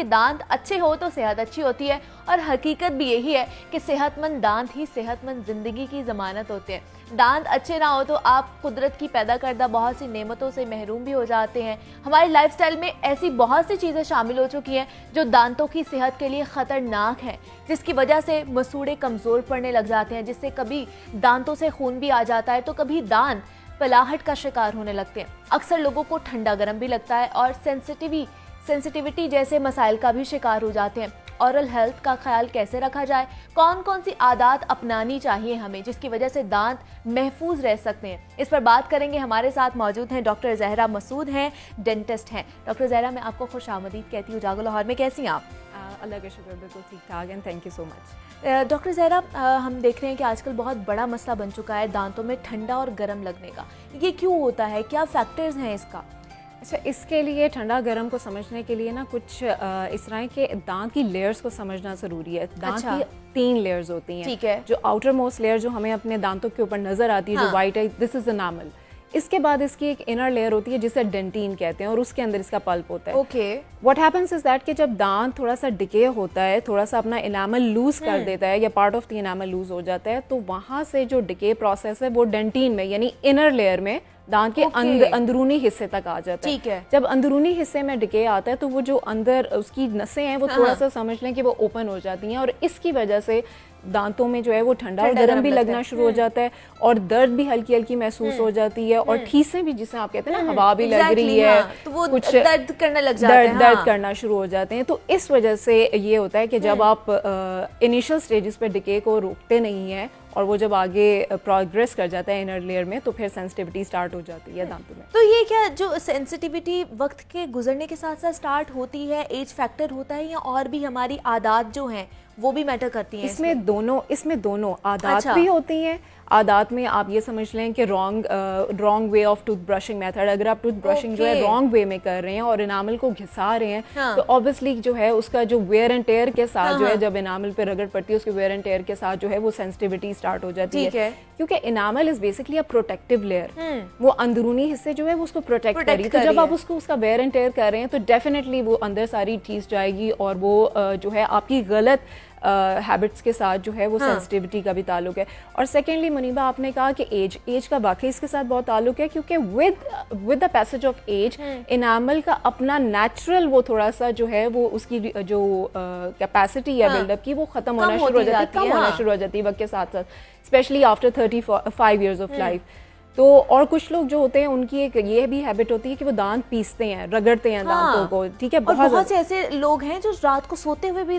दांत अच्छे हो तो सेहत अच्छी होती है और हकीकत भी यही है कि सेहतमंद दांत ही सेहतमंद जिंदगी की जमानत होते हैं। दांत अच्छे ना हो तो आप कुदरत की पैदा करदा बहुत सी नेमतों से महरूम भी हो जाते हैं। हमारी लाइफस्टाइल में ऐसी बहुत सी चीज़ें शामिल हो चुकी हैं जो दांतों की सेहत के लिए ख़तरनाक है, जिसकी वजह से मसूड़े कमज़ोर पड़ने लग जाते हैं, जिससे कभी दांतों से खून भी आ जाता है तो कभी दांत पलाहट का शिकार होने लगते हैं। अक्सर लोगों को ठंडा गर्म भी लगता है और सेंसिटिविटी जैसे मसाइल का भी शिकार हो जाते हैं। ओरल हेल्थ का ख्याल कैसे रखा जाए, कौन कौन सी आदत अपनानी चाहिए हमें जिसकी वजह से दांत महफूज रह सकते हैं, इस पर बात करेंगे। हमारे साथ मौजूद हैं डॉक्टर जहरा मसूद हैं, डेंटिस्ट हैं। डॉक्टर जहरा, मैं आपको खुश आमदीद कहती हूँ जागो लाहौर में। कैसी हैं आप? अल्लाह का शुक्र, बिल्कुल ठीक ठाक and thank you so much. Doctor Zahra, हम देख रहे हैं कि आजकल बहुत बड़ा मसला बन चुका है दांतों में ठंडा और गर्म लगने का। ये क्यों होता है, क्या फैक्टर्स हैं इसका? अच्छा, इसके लिए ठंडा गर्म को समझने के लिए ना कुछ इस तरह के दांत की लेयर्स को समझना ज़रूरी है। दांत की 3 लेयर्स होती हैं। ठीक है। जो आउटर मोस्ट लेयर जो हमें अपने दांतों के ऊपर नजर आती है, हाँ। जो वाइट है, दिस इज एनामल। इसके बाद इसकी एक इनर लेयर होती है जिसे डेंटिन कहते हैं और उसके अंदर इसका पल्प होता है। Okay. What happens is that कि जब दांत थोड़ा सा डिके होता है, थोड़ा सा अपना इनामल लूज कर देता है या part of the enamel loose हो जाता है, तो वहां से जो डिके प्रोसेस है वो डेंटिन में यानी इनर लेयर में दांत के अंदरूनी हिस्से तक आ जाता है। ठीक है। जब अंदरूनी हिस्से में डिके आता है तो वो जो अंदर उसकी नसें हैं वो थोड़ा सा समझ लें कि वो ओपन हो जाती हैं और इसकी वजह से दांतों में जो है वो ठंडा और गर्म भी लगना शुरू हो जाता है और दर्द भी हल्की हल्की महसूस हो जाती है और ठीसें भी, जिसे आप कहते हैं ना हवा भी लग रही है, तो वो कुछ दर्द करने लग जाते हैं। दर्द करना शुरू हो जाते हैं। तो इस वजह से ये होता है कि जब आप इनिशियल स्टेजेस पे डिके को रोकते नहीं है और वो जब आगे प्रोग्रेस कर जाता है इनर लेयर में, तो फिर सेंसिटिविटी स्टार्ट हो जाती है दांतों में। तो ये क्या जो सेंसिटिविटी वक्त के गुजरने के साथ साथ स्टार्ट होती है, एज फैक्टर होता है, या और भी हमारी आदत जो हैं वो भी मैटर करती हैं? इसमें दोनों आदत भी होती हैं। आदत में आप ये समझ लें कि wrong way of tooth brushing method, अगर आप टूथ ब्रशिंग जो है रॉन्ग वे में कर रहे हैं और इनामल को घिसा रहे हैं, तो ऑब्वियसली जो है उसका जो वेयर एंड टेयर के साथ जो है, जब इनामल पे रगड़ पड़ती है उसके वेयर एंड टेयर के साथ जो है वो सेंसिटिविटी स्टार्ट हो जाती है। क्योंकि enamel is basically a protective layer, वो अंदरूनी हिस्से जो है वो उसको प्रोटेक्ट करी। तो जब आप उसका वेयर एंड टेयर कर रहे हैं तो डेफिनेटली वो अंदर सारी चीज जाएगी और वो जो है आपकी गलत हैबिट्स के साथ जो है वो सेंसिटिविटी का भी ताल्लुक है। और सेकेंडली मुनीबा, आपने कहा कि एज का वाकई इसके साथ बहुत ताल्लुक है, क्योंकि with the passage of age enamel का अपना नेचुरल वो थोड़ा सा जो है वो उसकी जो कैपेसिटी है बिल्डअप की वो खत्म होना शुरू हो जाती है, कम होना शुरू हो जाती है वक्त के साथ साथ, specially after 35 years of life. तो और कुछ लोग जो होते हैं उनकी एक ये भी हैबिट होती है कि वो दांत पीसते हैं, रगड़ते हैं दांतों को। ठीक है, बहुत से ऐसे लोग हैं जो रात को सोते हुए भी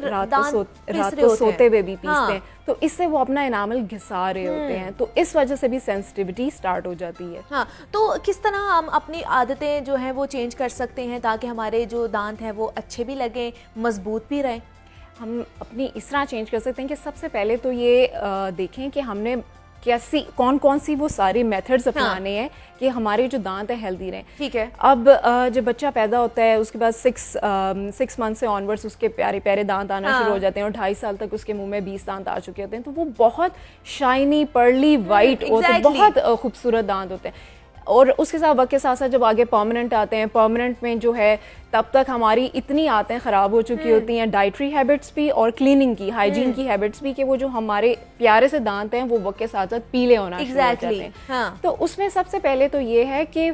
पीसते हैं, तो इससे वो अपना इनामल घिसा रहे होते हैं, तो इस वजह से भी सेंसिटिविटी स्टार्ट हो जाती है। हाँ, तो किस तरह हम अपनी आदतें जो हैं वो चेंज कर सकते हैं ताकि हमारे जो दांत हैं वो अच्छे भी लगें, मजबूत भी रहें? हम अपनी इस तरह चेंज कर सकते हैं कि सबसे पहले तो ये देखें कि हमने कैसी कौन सी वो सारे मेथड्स अपनाने हैं कि हमारे जो दांत है हेल्दी रहें। ठीक है। अब जब बच्चा पैदा होता है उसके बाद 6 मंथ से ऑनवर्ड्स उसके प्यारे प्यारे दांत आना शुरू हो जाते हैं और 2.5 साल तक उसके मुंह में 20 दांत आ चुके होते हैं, तो वो बहुत शाइनी पर्ली वाइट होते हैं, बहुत खूबसूरत दांत होते हैं। और उसके साथ वक्त के साथ साथ जब आगे परमानेंट आते हैं, परमानेंट में जो है तब तक हमारी इतनी आदतें ख़राब हो चुकी होती हैं, डाइटरी हैबिट्स भी और क्लीनिंग की, हाइजीन की हैबिट्स भी, कि वो जो हमारे प्यारे से दांत हैं वो वक्त के साथ साथ पीले होना शुरू हो जाते हैं। तो उसमें सबसे पहले तो ये है कि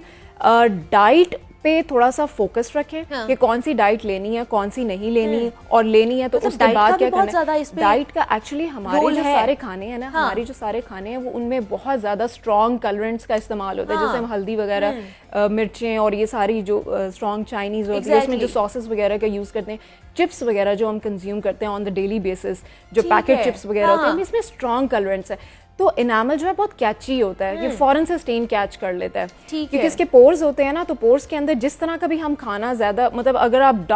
डाइट पे थोड़ा सा फोकस रखें कि कौन सी डाइट लेनी है, कौन सी नहीं लेनी, और लेनी है तो उसके बाद क्या करना है। डाइट का एक्चुअली हमारे जो सारे खाने हैं ना, हमारे जो सारे खाने हैं वो उनमें बहुत ज्यादा स्ट्रॉन्ग कलरेंट्स का इस्तेमाल होता है, जैसे हम हल्दी वगैरह, मिर्चें और ये सारी जो स्ट्रॉन्ग चाइनीज होती है उसमें जो सॉसेस वगैरह का यूज करते हैं, चिप्स वगैरह जो हम कंज्यूम करते हैं ऑन द डेली बेसिस, जो पैकेट चिप्स वगैरह होते हैं, इसमें स्ट्रॉन्ग कलरेंट्स है। तो इनामल जो है बहुत कैची होता है, ये फौरन से स्टेन कैच कर लेता है, क्योंकि इसके पोर्स होते हैं ना, तो पोर्स के अंदर जिस तरह का भी हम खाना ज्यादा, मतलब अगर आप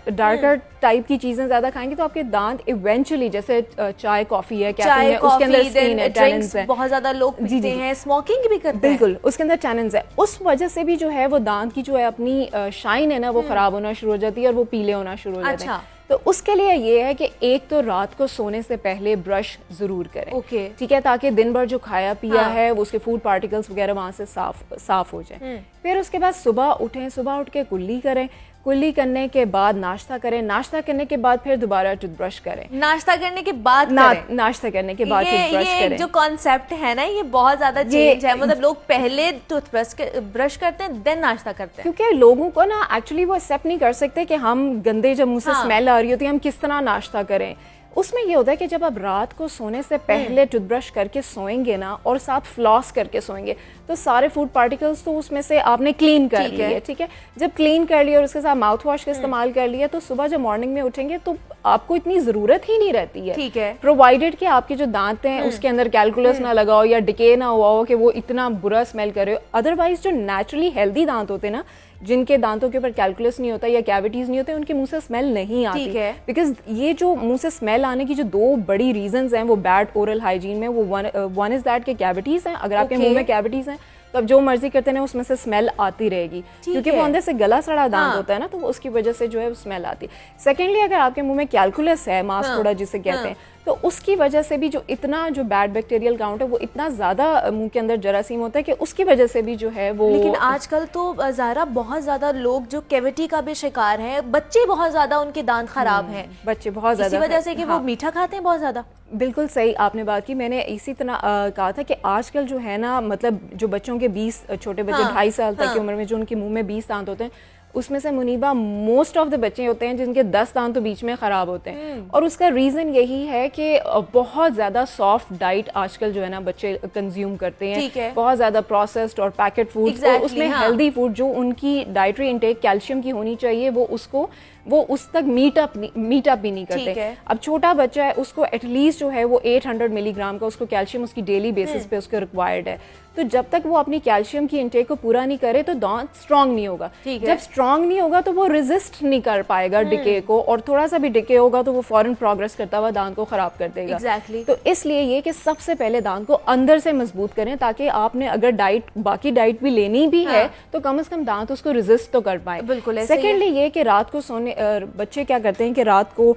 डार्कर टाइप की चीजें ज्यादा खाएंगे तो आपके दांत इवेंचुअली, जैसे चाय कॉफी है, कैफीन है, उसके अंदर स्टेन है, टैनिन्स है, बहुत ज्यादा लोग पीते हैं, स्मोकिंग भी करते हैं, बिल्कुल उसके अंदर टैनिन्स है, उस वजह से भी जो है वो दांत की जो है अपनी शाइन है ना वो खराब होना शुरू हो जाती है और वो पीले होना शुरू हो जाते हैं। तो उसके लिए ये है कि एक तो रात को सोने से पहले ब्रश जरूर करें, ठीक है, ताकि दिन भर जो खाया पिया है वो उसके फूड पार्टिकल्स वगैरह वहां से साफ हो जाए। फिर उसके बाद सुबह उठें, सुबह उठ के कुल्ली करें। कुल्ली करने के बाद नाश्ता करें, नाश्ता करने के बाद फिर दोबारा टूथब्रश करें, नाश्ता करने के बाद करें। नाश्ता करने के बाद टूथब्रश ये करें। जो कॉन्सेप्ट है ना, ये बहुत ज्यादा चेंज है। मतलब लोग पहले टूथब्रश ब्रश करते हैं देन नाश्ता करते हैं, क्योंकि लोगों को ना एक्चुअली वो एक्सेप्ट नहीं कर सकते कि हम गंदे, जब मुंह से स्मेल आ रही होती है हम किस तरह नाश्ता करें। उसमें ये होता है कि जब आप रात को सोने से पहले टूथब्रश करके सोएंगे ना और साथ फ्लॉस करके सोएंगे तो सारे फूड पार्टिकल्स तो उसमें से आपने क्लीन कर लिए, ठीक है। जब क्लीन कर लिया और उसके साथ माउथ वॉश का इस्तेमाल कर लिया तो सुबह जब मॉर्निंग में उठेंगे तो आपको इतनी ज़रूरत ही नहीं रहती है, ठीक है, प्रोवाइडेड कि आपके जो दांत हैं उसके अंदर कैलकुलस ना लगाओ या डिके ना हुआ हो कि वो इतना बुरा स्मेल कर रहे हो। अदरवाइज जो नेचुरली हेल्दी दांत होते हैं ना, जिनके दांतों के ऊपर कैलकुलस नहीं होता या कैविटीज नहीं होते, उनके मुंह से स्मेल नहीं आती, ठीक है। बिकॉज ये जो मुंह से स्मेल आने की जो दो बड़ी रीजंस हैं वो बैड ओरल हाइजीन में, वो वन इज दैट के कैविटीज हैं। अगर आपके मुंह में कैविटीज हैं तो अब जो मर्जी करते हैं उसमें से स्मेल आती रहेगी, क्योंकि वो अंदर से गला सड़ा दांत होता है ना, तो उसकी वजह से जो है वो स्मेल आती है। सेकेंडली, अगर आपके मुंह में कैलकुलस है, मांस थोड़ा जिसे कहते हैं, तो उसकी वजह से भी जो इतना जो बैड बैक्टीरियल काउंट है वो इतना ज्यादा मुंह के अंदर जरासीम होता है कि उसकी वजह से भी जो है वो। लेकिन आजकल तो ज़ारा बहुत ज्यादा लोग जो कैविटी का भी शिकार हैं, बच्चे बहुत ज्यादा उनके दांत खराब हैं, बच्चे बहुत ज्यादा, इसी वजह से कि वो मीठा खाते हैं बहुत ज्यादा। बिल्कुल सही आपने बात की। मैंने इसी तरह कहा था कि आजकल जो है ना, मतलब जो बच्चों के 20 छोटे बच्चे 2.5 साल तक की उम्र में जो उनके मुंह में 20 दांत होते हैं, उसमें से मुनीबा मोस्ट ऑफ द बच्चे होते हैं जिनके 10 दांत तो बीच में खराब होते हैं। और उसका रीजन यही है कि बहुत ज्यादा सॉफ्ट डाइट आजकल जो है ना बच्चे कंज्यूम करते हैं, बहुत ज्यादा प्रोसेस्ड और पैकेट फूड, और उसमें हेल्दी फूड जो उनकी डाइटरी इंटेक कैल्शियम की होनी चाहिए वो उस तक मीट अप भी नहीं करते। अब छोटा बच्चा है, उसको एटलीस्ट जो है वो 800 मिलीग्राम का उसको कैल्शियम उसकी डेली बेसिस पे उसको रिक्वायर्ड है। तो जब तक वो अपनी कैल्शियम की इंटेक को पूरा नहीं करे तो दांत स्ट्रांग नहीं होगा। जब स्ट्रांग नहीं होगा तो वो रेजिस्ट नहीं कर पाएगा डिके को, और थोड़ा सा भी डिके होगा तो वो फौरन प्रोग्रेस करता हुआ दांत को खराब कर देगा। तो इसलिए ये कि सबसे पहले दांत को अंदर से मजबूत करें, ताकि आपने अगर बाकी डाइट भी लेनी भी है तो कम से कम दांत उसको रेजिस्ट तो कर पाए। बिल्कुल। सेकेंडली ये कि रात को सोने बच्चे क्या करते हैं कि रात को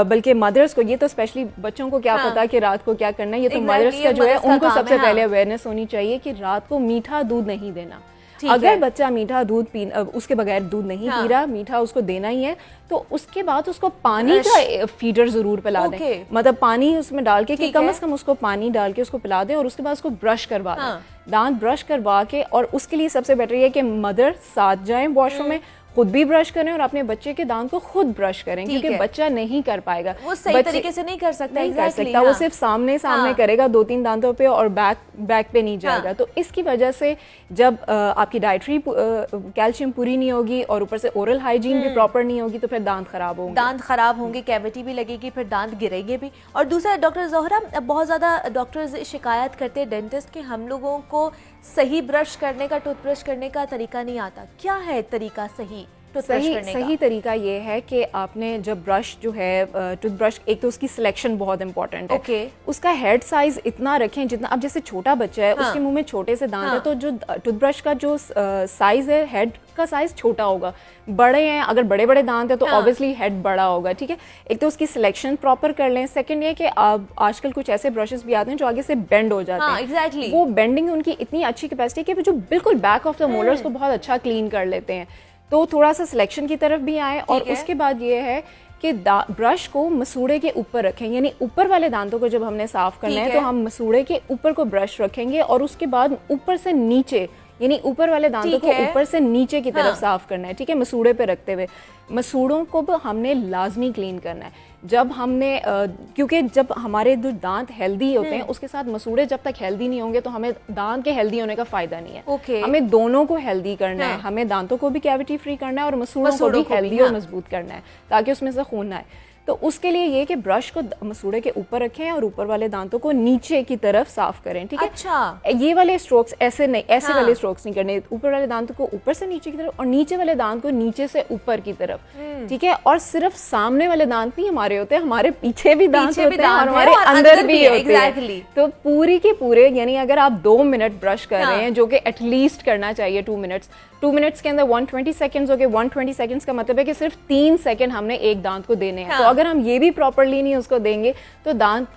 बल्कि मदर्स को, ये तो स्पेशली बच्चों को क्या पता कि रात को क्या करना है, ये तो मदर्स का जो है उनको सबसे पहले अवेयरनेस होनी चाहिए कि रात को मीठा दूध नहीं देना। अगर बच्चा मीठा दूध उसके बगैर दूध नहीं पी रहा, मीठा उसको देना ही है, तो उसके बाद उसको पानी का फीडर जरूर पिला दें। मतलब पानी उसमें डाल के कि कम से कम उसको पानी डाल के उसको पिला दें, और उसके बाद उसको ब्रश करवा दें, दांत ब्रश करवा के। और उसके लिए सबसे बेटर ये कि मदर साथ जाएं वॉशरूम में, खुद भी ब्रश करें और अपने बच्चे के दांत को खुद ब्रश करें, क्योंकि बच्चा नहीं कर पाएगा, वो सही तरीके से नहीं कर सकता, वो सिर्फ सामने करेगा 2-3 दांतों पे और बैक पे नहीं जाएगा। तो इसकी वजह से जब आपकी डाइटरी कैल्शियम पूरी नहीं होगी और ऊपर से ओरल हाइजीन भी प्रॉपर नहीं होगी तो फिर दांत खराब होंगे, कैविटी भी लगेगी, फिर दांत गिरेंगे भी। और दूसरा, डॉक्टर ज़ोहरा, बहुत ज्यादा डॉक्टर्स शिकायत करते हैं डेंटिस्ट के, हम लोगों को सही ब्रश करने का, टूथब्रश करने का तरीका नहीं आता। क्या है तरीका सही तरीका ये है कि आपने जब ब्रश जो है टूथब्रश, एक तो उसकी सिलेक्शन बहुत इंपॉर्टेंट है। उसका हेड साइज इतना रखें जितना, अब जैसे छोटा बच्चा है उसके मुंह में छोटे से दांत है, तो जो टूथब्रश का जो साइज है, हेड का साइज छोटा होगा। बड़े हैं, अगर बड़े बड़े दांत है तो ऑब्वियसली हेड बड़ा होगा, ठीक है। एक तो उसकी सिलेक्शन प्रॉपर कर लें। सेकंड ये कि आजकल कुछ ऐसे ब्रशेस भी आते हैं जो आगे से बेंड हो जाते हैं। एग्जैक्टली। वो बेंडिंग उनकी इतनी अच्छी कैपेसिटी है कि जो बिल्कुल बैक ऑफ द मोलर्स को बहुत अच्छा क्लीन कर लेते हैं। तो थोड़ा सा सिलेक्शन की तरफ भी आए। और उसके बाद ये है कि ब्रश को मसूड़े के ऊपर रखें, यानी ऊपर वाले दांतों को जब हमने साफ करना है तो हम मसूड़े के ऊपर को ब्रश रखेंगे और उसके बाद ऊपर से नीचे, यानी ऊपर वाले दांतों को ऊपर से नीचे की तरफ साफ करना है, ठीक है, मसूड़े पे रखते हुए। मसूड़ों को भी हमने लाजमी क्लीन करना है। जब हमने क्योंकि जब हमारे जो दांत हेल्दी होते हैं उसके साथ मसूड़े जब तक हेल्दी नहीं होंगे तो हमें दांत के हेल्दी होने का फायदा नहीं है। हमें दोनों को हेल्दी करना है, हमें दांतों को भी कैविटी फ्री करना है और मसूड़ों को भी हेल्दी और मजबूत करना है ताकि उसमें से खून ना आए। तो उसके लिए ये कि ब्रश को मसूड़े के ऊपर रखें और ऊपर वाले दांतों को नीचे की तरफ साफ करें, ठीक है। अच्छा। ये वाले स्ट्रोक्स ऐसे नहीं, ऐसे वाले स्ट्रोक्स नहीं करने, ऊपर वाले दांतों को ऊपर से नीचे की तरफ और नीचे वाले दांत को नीचे से ऊपर की तरफ, ठीक है। और सिर्फ सामने वाले दांत नहीं हमारे होते हैं, हमारे पीछे भी दांत होते हैं और हमारे अंदर भी होते हैं। तो पूरी के पूरे, यानी अगर आप 2 मिनट ब्रश कर रहे हैं, जो कि एटलीस्ट करना चाहिए 2 मिनट्स के अंदर 120 सेकंड्स हो गए। 120 सेकंड्स का मतलब है कि सिर्फ 3 सेकंड हमने एक दांत को देने हैं। तो अगर हम ये भी प्रॉपरली नहीं उसको देंगे तो दांत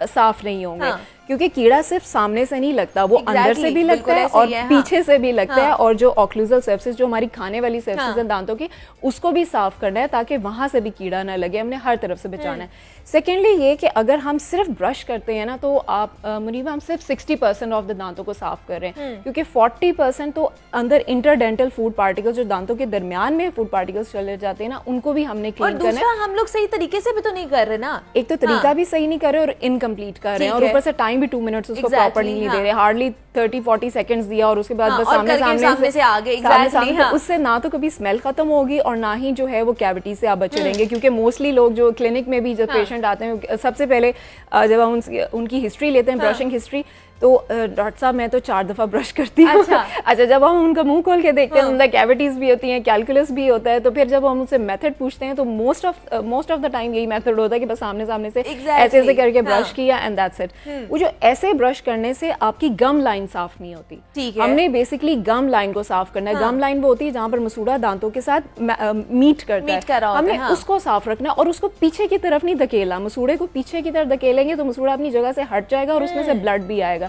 साफ नहीं होंगे। क्योंकि कीड़ा सिर्फ सामने से नहीं लगता, वो अंदर से भी लगता है और पीछे से भी लगता है, और जो ऑक्लूजल सर्फेस जो हमारी खाने वाली सर्फेस है दांतों की, उसको भी साफ करना है ताकि वहां से भी कीड़ा ना लगे, हमने हर तरफ से बचाना है। सेकेंडली ये कि अगर हम सिर्फ ब्रश करते हैं ना तो आप मुनीबा हम सिर्फ 60% ऑफ द दांतों को साफ कर रहे हैं, क्योंकि 40% तो अंदर इंटरडेंटल फूड पार्टिकल्स जो दांतों के दरमियान में फूड पार्टिकल्स चले जाते हैं ना, उनको भी हमने क्लीन करना है। और दूसरा हम लोग सही तरीके से भी तो नहीं कर रहे ना, एक तो तरीका भी सही नहीं कर रहे और इनकम्प्लीट कर रहे हैं, और ऊपर से टाइम भी 2 मिनट्स उसको प्रॉपर्ली नहीं दे रहे, हार्डली 30-40 सेकंड्स दिया और उसके बाद बस सामने से आगे, तो उससे ना तो कभी स्मेल खत्म होगी और ना ही जो है वो कैविटी से आप बचे रहेंगे। क्योंकि मोस्टली लोग जो क्लिनिक में भी जब पेशेंट आते हैं, सबसे पहले जब हम उनकी हिस्ट्री लेते हैं, ब्रशिंग हिस्ट्री, तो डॉक्टर साहब मैं तो 4 दफा ब्रश करती हूँ। अच्छा जब हम उनका मुंह खोल के देखते हैं, उनका कैविटीज भी होती हैं, कैलकुलस भी होता है, तो फिर जब हम उनसे मेथड पूछते हैं तो मोस्ट ऑफ द टाइम यही मेथड होता है कि बस सामने से ऐसे ऐसे करके ब्रश किया एंड दैट्स इट। वो जो ऐसे ब्रश करने से आपकी गम लाइन साफ नहीं होती। हमने बेसिकली गम लाइन को साफ करना है। गम लाइन वो होती है जहाँ पर मसूड़ा दांतों के साथ मीट करता है, हमने उसको साफ रखना और उसको पीछे की तरफ नहीं धकेला। मसूड़े को पीछे की तरफ धकेलेंगे तो मसूड़ा अपनी जगह से हट जाएगा और उसमें से ब्लड भी आएगा।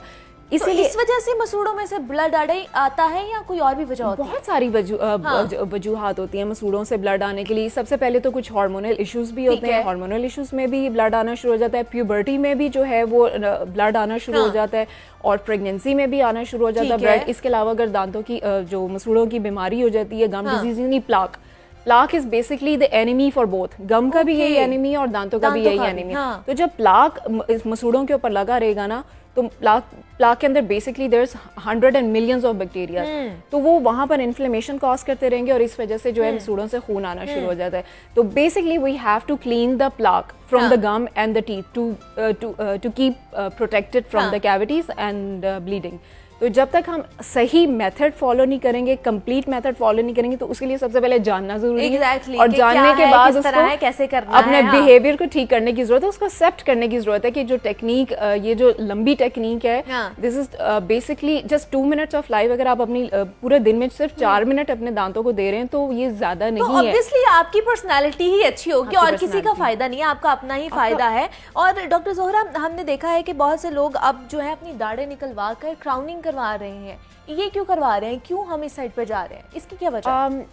इसीलिए इस वजह से मसूड़ों में से ब्लड आता है या कोई और भी वजह होती है? बहुत सारी वजूहात होती हैं मसूड़ों से ब्लड आने के लिए। सबसे पहले तो कुछ हार्मोनल इश्यूज भी होते हैं, हार्मोनल इश्यूज में भी ब्लड आना शुरू हो जाता है, प्यूबर्टी में भी जो है वो ब्लड आना शुरू हो जाता है, और प्रेगनेंसी में भी आना शुरू हो जाता है ब्लड। इसके अलावा अगर दांतों की जो मसूड़ों की बीमारी हो जाती है, गम डिजीज यानी plaque is basically the enemy for both. Gum का भी यही एनिमी और दांतों का भी यही एनिमी। तो जब प्लाक मसूड़ों के ऊपर लगा रहेगा ना, तो प्लाक के अंदर basically there's 100 and millions of bacteria, तो वो वहां पर इन्फ्लेमेशन कॉज करते रहेंगे और इस वजह से जो है मसूड़ों से खून आना शुरू हो जाता है। तो basically we have to clean the plaque from the gum and the teeth to keep protected from the cavities and bleeding. तो जब तक हम सही मेथड फॉलो नहीं करेंगे, कंप्लीट मेथड फॉलो नहीं करेंगे, तो उसके लिए सबसे पहले जानना जरूरी है, और जानने के बाद उसको कैसे करना अपने बिहेवियर को ठीक करने की जरूरत है, उसको एक्सेप्ट करने की जरूरत है कि जो टेक्निक, ये जो लंबी टेक्निक है, this is basically just 2 minutes of life. अगर आप अपनी पूरे दिन में सिर्फ 4 मिनट अपने दांतों को दे रहे हैं तो ये ज्यादा नहीं है। ऑब्वियसली आपकी पर्सनैलिटी ही अच्छी होगी और किसी का फायदा नहीं है, आपका अपना ही फायदा है। और डॉक्टर जोहरा, हमने देखा है कि बहुत से लोग अब जो है अपनी दाढ़ें निकलवा कर क्राउनिंग करवा रहे हैं। ये क्यों करवा रहे हैं, क्यों हम इस साइड पर जा रहे हैं, इसकी क्या वजह?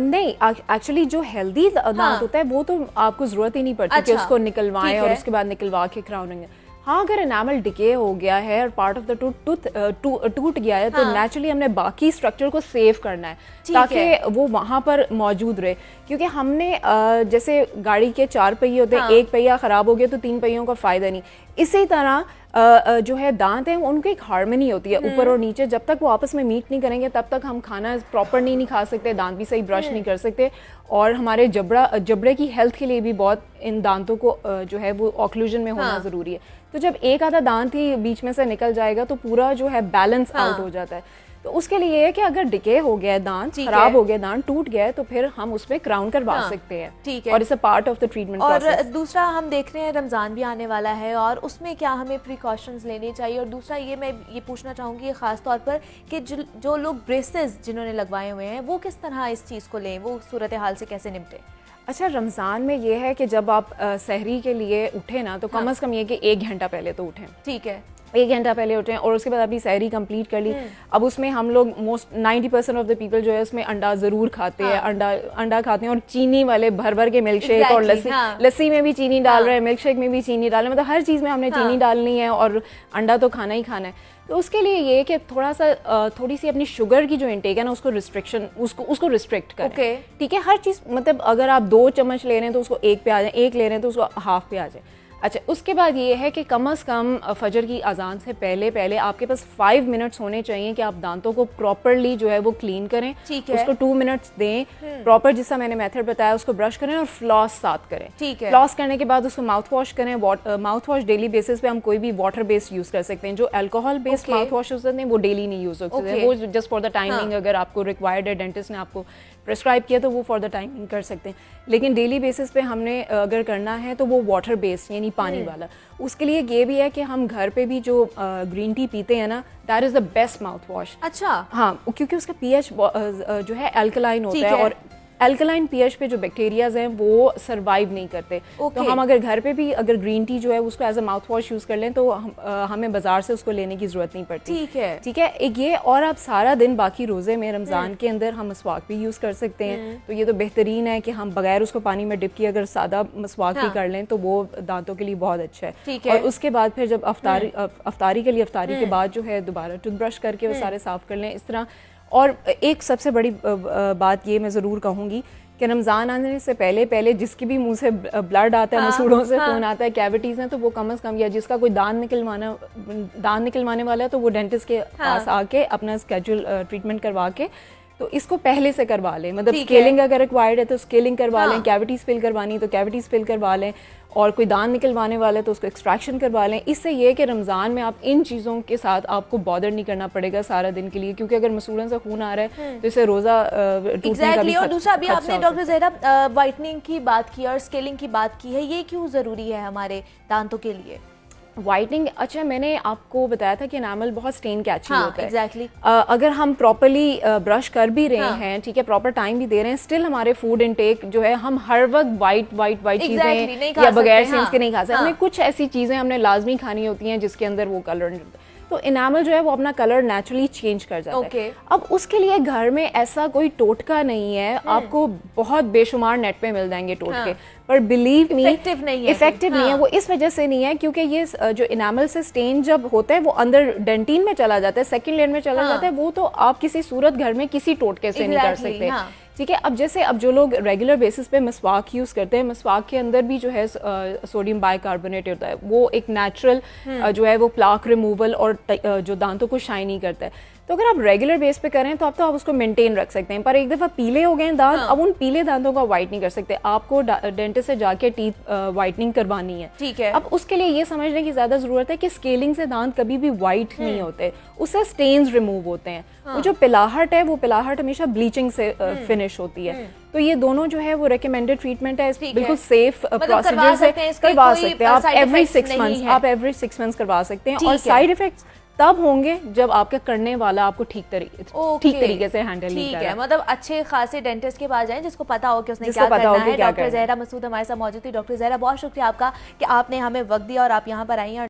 नहीं, एक्चुअली जो हेल्दी दांत होता है वो तो आपको जरूरत ही नहीं पड़ती कि उसको निकलवाएं और उसके बाद निकलवा के क्राउनिंग। हाँ, अगर एनामल डिके हो गया है और पार्ट ऑफ द टूट गया है, तो नेचुरली हमने बाकी स्ट्रक्चर को सेव करना है ताकि वो वहाँ पर मौजूद रहे। क्योंकि हमने जैसे गाड़ी के 4 पहिए होते हैं, एक पहिया खराब हो गया तो 3 पहियों का फायदा नहीं। इसी तरह जो है दांत हैं उनकी एक हार्मनी होती है ऊपर और नीचे। जब तक वो आपस में मीट नहीं करेंगे तब तक हम खाना प्रॉपर नहीं खा सकते, दांत भी सही ब्रश नहीं कर सकते, और हमारे जबड़े की हेल्थ के लिए भी बहुत इन दांतों को जो है वो ऑक्लूजन में होना जरूरी है। तो जब एक आधा दांत ही बीच में से निकल जाएगा तो पूरा जो है बैलेंस आउट हो जाता है। तो उसके लिए है कि अगर डिके हो गया है दांत, खराब हो गया दांत, टूट गया है, तो फिर हम उसमें क्राउन करवा सकते हैं। ठीक है, और it's a part of the treatment process. और दूसरा, हम देख रहे हैं रमजान भी आने वाला है और उसमें क्या हमें प्रिकॉशंस लेने चाहिए? और दूसरा मैं ये पूछना चाहूँगी खास तौर पर कि जो लोग ब्रेसेस जिन्होंने लगवाए हुए हैं वो किस तरह इस चीज़ को लें, वो सूरत हाल से कैसे निपटे? अच्छा, रमज़ान में ये है कि जब आप सहरी के लिए उठे ना, तो कम से कम ये कि 1 घंटा पहले तो उठें। ठीक है, 1 घंटा पहले उठें और उसके बाद अपनी सहरी कंप्लीट कर ली। अब उसमें हम लोग 90% ऑफ द पीपल जो है उसमें अंडा जरूर खाते हैं, अंडा खाते हैं, और चीनी वाले भर के मिल्क शेक और लस्सी में भी चीनी डाल रहे हैं, मिल्क शेक में भी चीनी डाल रहे हैं, मतलब हर चीज़ में हमने चीनी डालनी है और अंडा तो खाना ही खाना है। तो उसके लिए ये कि थोड़ी सी अपनी शुगर की जो इंटेक है ना उसको रिस्ट्रिक्ट करें। ठीक है, हर चीज़ मतलब अगर आप 2 चम्मच ले रहे हैं तो उसको 1 पे आ जाए, 1 ले रहे हैं तो उसको हाफ पे आ जाए। अच्छा, उसके बाद ये है कि कम से कम फजर की अजान से पहले आपके पास 5 मिनट्स होने चाहिए कि आप दांतों को प्रॉपरली जो है वो क्लीन करें। उसको 2 मिनट्स दें प्रॉपर, जिसका मैंने मेथड बताया, उसको ब्रश करें और फ्लॉस साथ करें। ठीक है, फ्लॉस करने के बाद उसको माउथ वॉश करें। माउथ वॉश डेली बेसिस पे हम कोई भी वाटर बेस्ड यूज कर सकते हैं। जो अल्कोहल बेस्ड माउथ वॉश होते हैं वो डेली नहीं यूज होते हैं, वो जस्ट फॉर द टाइमिंग। अगर आपको रिक्वायर्ड है, डेंटिस्ट ने आपको प्रेस्क्राइब किया तो वो फॉर द टाइमिंग कर सकते हैं। लेकिन डेली बेसिस पे हमने अगर करना है तो वो वाटर बेस्ड यानी पानी वाला। उसके लिए ये भी है कि हम घर पे भी जो ग्रीन टी पीते हैं ना, that is the best mouth wash. अच्छा, हाँ, क्योंकि उसका पीएच जो है अल्कलाइन होता है और अल्कलाइन पीएच पे जो बैक्टीरियाज हैं वो सरवाइव नहीं करते। तो हम अगर घर पे भी अगर ग्रीन टी जो है उसको as a mouthwash use कर लें तो हमें बाजार से उसको लेने की जरूरत नहीं पड़ती। ठीक है एक ये, और आप सारा दिन बाकी रोजे में रमजान के अंदर हम मसवाक भी यूज कर सकते हैं। तो ये तो बेहतरीन है कि हम बगैर उसको पानी में डिप किए अगर सादा मसवाक भी कर लें तो वो दांतों के लिए बहुत अच्छा है। और उसके बाद फिर जब अफ्तारी के बाद जो है दोबारा टूथब्रश करके वो सारे साफ कर लें इस तरह। और एक सबसे बड़ी बात ये मैं ज़रूर कहूँगी कि रमज़ान आने से पहले जिसके भी मुंह से ब्लड आता है, मसूड़ों से खून आता है, कैविटीज़ हैं, तो वो कम से कम, या जिसका कोई दांत निकलवाने वाला है तो वो डेंटिस्ट के पास आके अपना स्केड्यूल ट्रीटमेंट करवा के तो इसको पहले से करवा लें। मतलब स्केलिंग अगर रिक्वायर्ड है तो स्केलिंग करवा लें, कैविटीज फिल करवानी तो कैविटीज फिल करवा लें, और कोई दांत निकलवाने वाला है तो उसको एक्सट्रैक्शन करवा लें। इससे ये कि रमज़ान में आप इन चीज़ों के साथ आपको बॉदर नहीं करना पड़ेगा सारा दिन के लिए, क्योंकि अगर मसूड़न से खून आ रहा है तो इससे रोज़ा टूटने का भी और दूसरा अभी आपने डॉक्टर ज़हरा वाइटनिंग की बात की और स्केलिंग की बात की है, ये क्यों ज़रूरी है हमारे दांतों के लिए? वाइटनिंग, अच्छा मैंने आपको बताया था कि एनामल बहुत स्टेन कैची होता है। एग्जैक्टली। अगर हम प्रॉपर्ली ब्रश कर भी रहे हैं, ठीक है, प्रॉपर टाइम भी दे रहे हैं, स्टिल हमारे फूड इनटेक जो है हम हर वक्त वाइट चीजें या बगैर सेंस के नहीं खा सकते। हमें कुछ ऐसी चीजें हमने लाजमी खानी होती हैं जिसके अंदर वो कलर, तो एनामल जो है वो अपना कलर नेचुरली चेंज कर जाता है। अब उसके लिए घर में ऐसा कोई टोटका नहीं है, आपको बहुत बेशुमार नेट पे मिल जाएंगे टोटके, पर बिलीव मी इफेक्टिव नहीं है। वो इस वजह से नहीं है क्योंकि ये जो एनामल से स्टेन जब होता है वो अंदर डेंटिन में चला जाता है, सेकंड लेयर में चला जाता है, वो तो आप किसी सूरत घर में किसी टोटके से नहीं कर सकते। ठीक है, अब जो लोग रेगुलर बेसिस पे मसवाक यूज करते हैं, मसवाक के अंदर भी जो है सोडियम बाइकार्बोनेट होता है, वो एक नेचुरल जो है वो प्लाक रिमूवल और जो दांतों को शाइनी करता है। तो अगर आप रेगुलर बेस पे करें तो आप उसको मेंटेन रख सकते हैं, पर एक दफा पीले हो गए दांत, अब उन पीले दांतों को वाइट नहीं कर सकते, आपको डेंटिस्ट से जाके टीथ वाइटनिंग करवानी है। ठीक है, अब उसके लिए ये समझने की ज्यादा जरूरत है कि स्केलिंग से दांत कभी भी वाइट नहीं होते, उससे स्टेन्स रिमूव होते हैं। वो जो पिलाहट है वो पिलाहट हमेशा ब्लीचिंग से फिनिश होती है। तो ये दोनों जो है वो रेकमेंडेड ट्रीटमेंट है, बिल्कुल सेफ प्रोसीजर से करवा सकते हैं आप। एवरी 6 मंथ्स करवा सकते हैं, और साइड इफेक्ट्स तब होंगे जब आपका करने वाला आपको ठीक तरीके से हैंडल नहीं कर रहा। मतलब अच्छे खासे डेंटिस्ट के पास जाएं जिसको पता हो कि उसने क्या करना है। डॉक्टर ज़हरा मसूद हमारे साथ मौजूद थी। डॉक्टर ज़हरा, बहुत शुक्रिया आपका कि आपने हमें वक्त दिया और आप यहाँ पर आई हैं।